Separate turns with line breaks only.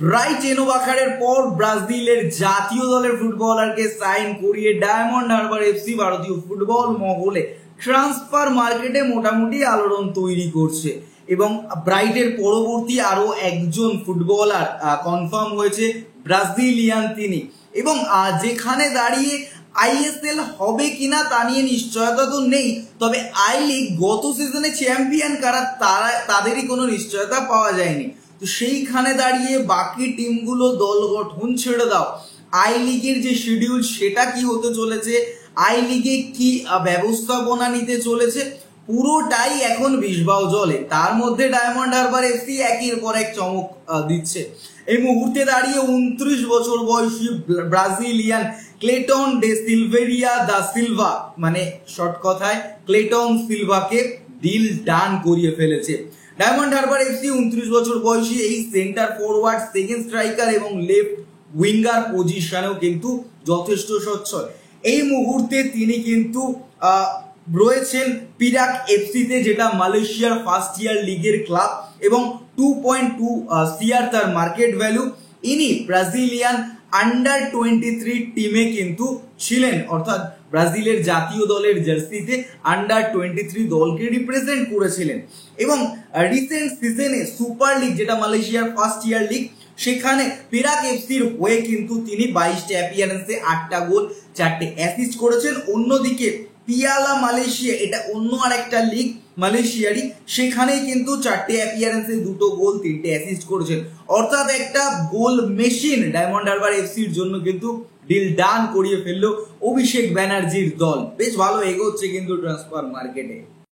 Bright এনোবাখারের পর ব্রাজিলের জাতীয় দলের ফুটবলারকে সাইন করিয়ে ডায়মন্ড হারবার এফসি ভারতীয় ফুটবল মহলে ট্রান্সফার মার্কেটে মোটামুটি আলোড়ন তৈরি করছে এবং ব্রাইটের পরবর্তী আরো একজন ফুটবলার কনফার্ম হয়েছে, ব্রাজিলিয়ান তিনি। এবং যেখানে দাঁড়িয়ে আইএসএল হবে কিনা তা নিয়ে নিশ্চয়তা তো নেই, তবে আই লিগ গত সিজনে চ্যাম্পিয়ন কারা তাদেরই কোনো নিশ্চয়তা পাওয়া যায়নি। তো সেইখানে দাঁড়িয়ে বাকি টিমগুলো দল গঠন ছেড়ে দাও, আই লিগের যে শিডিউল সেটা কি হতে চলেছে, আই লিগে কি ব্যবস্থাপনা নিতে চলেছে, পুরোটাই এখন বিষবাও জলে। তার মধ্যে ডায়মন্ড হারবার এফসি একের পর এক চমক দিচ্ছে। এই মুহূর্তে দাঁড়িয়ে 29 বছর বয়সী Brazilian Clayton de Silveira da Silva, মানে শর্ট কথায় ক্লেটন সিলভাকে ডিল ডান করিয়ে ফেলেছে। ডায়মন্ড হারবার এফসি 29 বছর বয়সী এই সেন্টার ফরওয়ার্ড, সেকেন্ড স্ট্রাইকার এবং লেফট উইঙ্গার পজিশনেও কিন্তু যথেষ্ট সচ্ছল। এই মুহূর্তে তিনি কিন্তু রয়েছেন পিরাক এফসিতে, যেটা মালয়েশিয়ার ফার্স্ট ইয়ার লিগের ক্লাব, এবং 2.2 CR তার মার্কেট ভ্যালু। ইনি ব্রাজিলিয়ান আন্ডার 23 টিমে কিন্তু ছিলেন, অর্থাৎ ব্রাজিলের জাতীয় দলের জার্সিতে আন্ডার 23 দলকে রিপ্রেজেন্ট করেছিলেন। এবং রিসেন্ট সিজনে সুপার লিগ, যেটা মালয়েশিয়ার ফার্স্ট ইয়ার লিগ, সেখানে পিরাক এফসির হয়ে কিন্তু তিনি 22টা অ্যাপিয়ারেন্সে 8টা গোল 4টে অ্যাসিস্ট করেছেন। অন্যদিকে পিয়ালা মালয়েশিয়া, এটা অন্য আরেকটা লিগ মালয়েশিয়ারই, সেখানেই কিন্তু 4টে অ্যাপিয়ারেন্সে 2টো গোল 3টে অ্যাসিস্ট করেছেন। অর্থাৎ একটা গোল মেশিন ডায়মন্ড হারবার এফসির জন্য কিন্তু ডিল ডান করিয়ে ফেললো অভিষেক ব্যানার্জির দল। বেশ ভালো এগোচ্ছে কিন্তু ট্রান্সফার মার্কেটে।